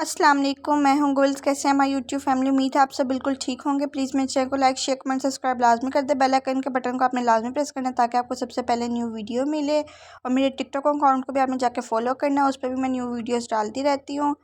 अस्सलाम वालेकुम, मैं हूं गुल्स। कैसे हैं हमारी यूट्यूब फैमिली? उम्मीद है आप सब बिल्कुल ठीक होंगे। प्लीज़ मेरे चैनल को लाइक शेयर कमेंट सब्सक्राइब लाजमी कर दे। बेल आइकन के बटन को आपने लाजमी प्रेस करना है ताकि आपको सबसे पहले न्यू वीडियो मिले। और मेरे टिकटॉक अकाउंट को भी आपने जाके फॉलो करना है, उस पर भी मैं न्यू वीडियोज़ डालती रहती हूँ।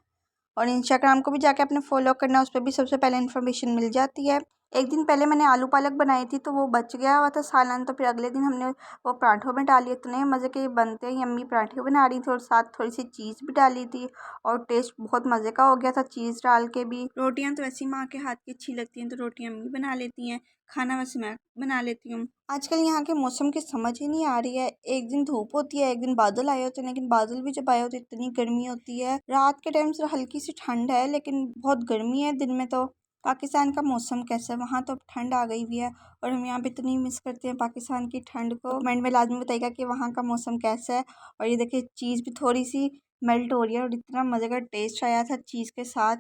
और इंस्टाग्राम को भी जाके आपने फॉलो करना है, उस पर भी सबसे पहले इन्फॉर्मेशन मिल जाती है। एक दिन पहले मैंने आलू पालक बनाई थी तो वो बच गया हुआ था सालन, तो फिर अगले दिन हमने वो पराठों में डाली। इतने मज़े के बनते हैं, यम्मी पराठे बना रही थी और साथ थोड़ी सी चीज़ भी डाली थी और टेस्ट बहुत मज़े का हो गया था चीज़ डाल के भी। रोटियां तो वैसे ही माँ के हाथ की अच्छी लगती हैं, तो रोटियां अम्मी बना लेती हैं, खाना वैसे मैं बना लेती हूँ। आजकल यहाँ के मौसम की समझ ही नहीं आ रही है, एक दिन धूप होती है, एक दिन बादल आए होते हैं, लेकिन बादल भी जब आए होते हैं इतनी गर्मी होती है। रात के टाइम से हल्की सी ठंड है लेकिन बहुत गर्मी है दिन में। तो पाकिस्तान का मौसम कैसा है? वहाँ तो अब ठंड आ गई हुई है और हम यहाँ पे इतनी मिस करते हैं पाकिस्तान की ठंड को। कमेंट में लाजमी बताइएगा कि वहाँ का मौसम कैसा है। और ये देखिए चीज़ भी थोड़ी सी मेल्ट हो रही है और इतना मज़े का टेस्ट आया था चीज़ के साथ।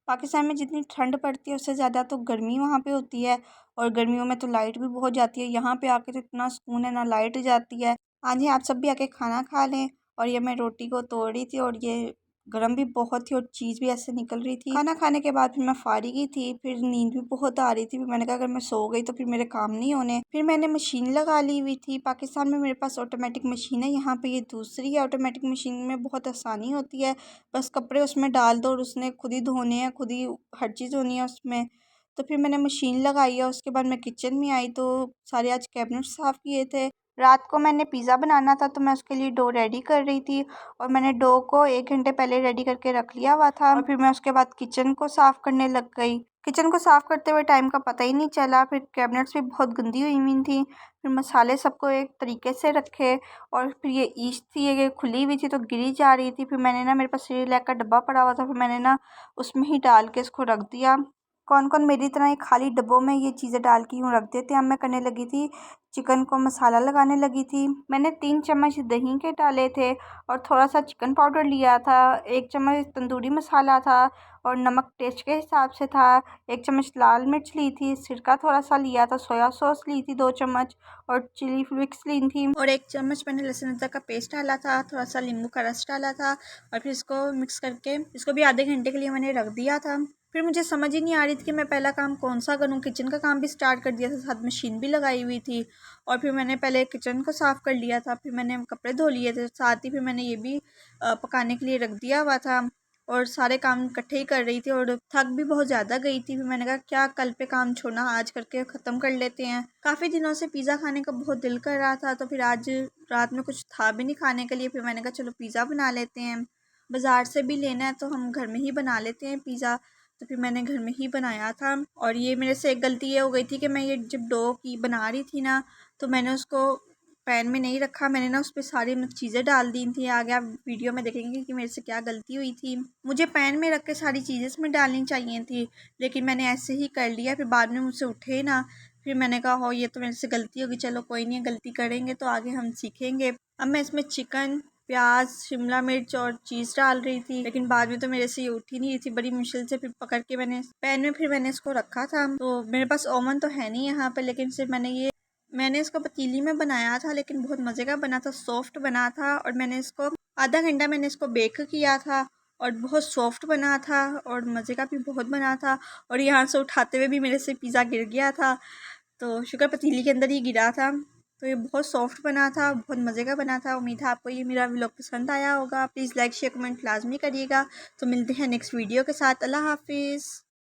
पाकिस्तान में जितनी ठंड पड़ती है उससे ज़्यादा तो गर्मी वहाँ पे होती है और गर्मियों में तो लाइट भी बहुत जाती है। यहाँ पे आके तो इतना सुकून है, ना लाइट जाती है। हाँ जी, आप सब भी आके खाना खा लें। और ये मैं रोटी को तोड़ रही थी और ये गर्म भी बहुत थी और चीज़ भी ऐसे निकल रही थी। खाना खाने के बाद फिर मैं फारिग ही थी, फिर नींद भी बहुत आ रही थी। फिर मैंने कहा अगर मैं सो गई तो फिर मेरे काम नहीं होने। फिर मैंने मशीन लगा ली हुई थी। पाकिस्तान में मेरे पास ऑटोमेटिक मशीन है, यहाँ पे ये दूसरी है। ऑटोमेटिक मशीन में बहुत आसानी होती है, बस कपड़े उसमें डाल दो और उसने खुद ही धोने हैं, खुद ही हर चीज़ होनी है उसमें। तो फिर मैंने मशीन लगाई है। उसके बाद मैं किचन में आई तो सारे आज कैबिनेट साफ़ किए थे। रात को मैंने पिज़्ज़ा बनाना था तो मैं उसके लिए डो रेडी कर रही थी और मैंने डो को 1 घंटे पहले रेडी करके रख लिया हुआ था। और फिर मैं उसके बाद किचन को साफ़ करने लग गई। किचन को साफ़ करते हुए टाइम का पता ही नहीं चला। फिर कैबिनेट्स भी बहुत गंदी हुई थी। फिर मसाले सबको एक तरीके से रखे और फिर ये ईस्ट थी, ये खुली हुई थी तो गिरी जा रही थी। फिर मैंने ना, मेरे पास सेरेलैक का डब्बा पड़ा हुआ था, फिर मैंने ना उसमें ही डाल के इसको रख दिया। कौन कौन मेरी तरह ही खाली डब्बों में ये चीज़ें डाल के यूँ रख देते हैं। अब मैं करने लगी थी, चिकन को मसाला लगाने लगी थी। मैंने 3 चम्मच दही के डाले थे और थोड़ा सा चिकन पाउडर लिया था, 1 चम्मच तंदूरी मसाला था और नमक टेस्ट के हिसाब से था, 1 चम्मच लाल मिर्च ली थी, सिरका थोड़ा सा लिया था, सोया सॉस ली थी 2 चम्मच और चिली फ्लिक्स ली थी और 1 चम्मच मैंने लहसुन अदरक का पेस्ट डाला था, थोड़ा सा नींबू का रस डाला था और फिर इसको मिक्स करके इसको भी आधे घंटे के लिए मैंने रख दिया था। फिर मुझे समझ ही नहीं आ रही थी कि मैं पहला काम कौन सा करूं। किचन का काम भी स्टार्ट कर दिया था, साथ मशीन भी लगाई हुई थी और फिर मैंने पहले किचन को साफ़ कर लिया था, फिर मैंने कपड़े धो लिए थे, साथ ही फिर मैंने ये भी पकाने के लिए रख दिया हुआ था और सारे काम इकट्ठे ही कर रही थी और थक भी बहुत ज़्यादा गई थी। फिर मैंने कहा क्या कल पे काम छोड़ना, आज करके ख़त्म कर लेते हैं। काफ़ी दिनों से पिज़्ज़ा खाने का बहुत दिल कर रहा था तो फिर आज रात में कुछ था भी नहीं खाने के लिए। फिर मैंने कहा चलो पिज़्ज़ा बना लेते हैं, बाज़ार से भी लेना है तो हम घर में ही बना लेते हैं पिज़्ज़ा। तो फिर मैंने घर में ही बनाया था। और ये मेरे से एक गलती ये हो गई थी कि मैं ये जब डो की बना रही थी ना तो मैंने उसको पैन में नहीं रखा, मैंने ना उस पर सारी चीज़ें डाल दी थी। आगे आप वीडियो में देखेंगे कि मेरे से क्या गलती हुई थी। मुझे पैन में रख के सारी चीज़ें इसमें डालनी चाहिए थी लेकिन मैंने ऐसे ही कर लिया। फिर बाद में मुझसे उठे ना, फिर मैंने कहा हो ये तो मेरे से गलती होगी, चलो कोई नहीं, गलती करेंगे तो आगे हम सीखेंगे। अब मैं इसमें चिकन, प्याज, शिमला मिर्च और चीज़ डाल रही थी लेकिन बाद में तो मेरे से ये उठ ही नहीं रही थी। बड़ी मुश्किल से फिर पकड़ के मैंने पैन में फिर मैंने इसको रखा था। तो मेरे पास ओवन तो है नहीं यहाँ पे, लेकिन सिर्फ मैंने इसको पतीली में बनाया था लेकिन बहुत मज़े का बना था, सॉफ्ट बना था। और मैंने इसको आधा घंटा मैंने इसको बेक किया था और बहुत सॉफ्ट बना था और मज़े का भी बहुत बना था। और यहाँ से उठाते हुए भी मेरे से पिज़्ज़ा गिर गया था, तो शुक्र पतीली के अंदर ही गिरा था। तो ये बहुत सॉफ्ट बना था, बहुत मज़े का बना था। उम्मीद है आपको ये मेरा व्लॉग पसंद आया होगा। प्लीज़ लाइक शेयर कमेंट लाजमी करिएगा। तो मिलते हैं नेक्स्ट वीडियो के साथ। अल्लाह हाफिज़।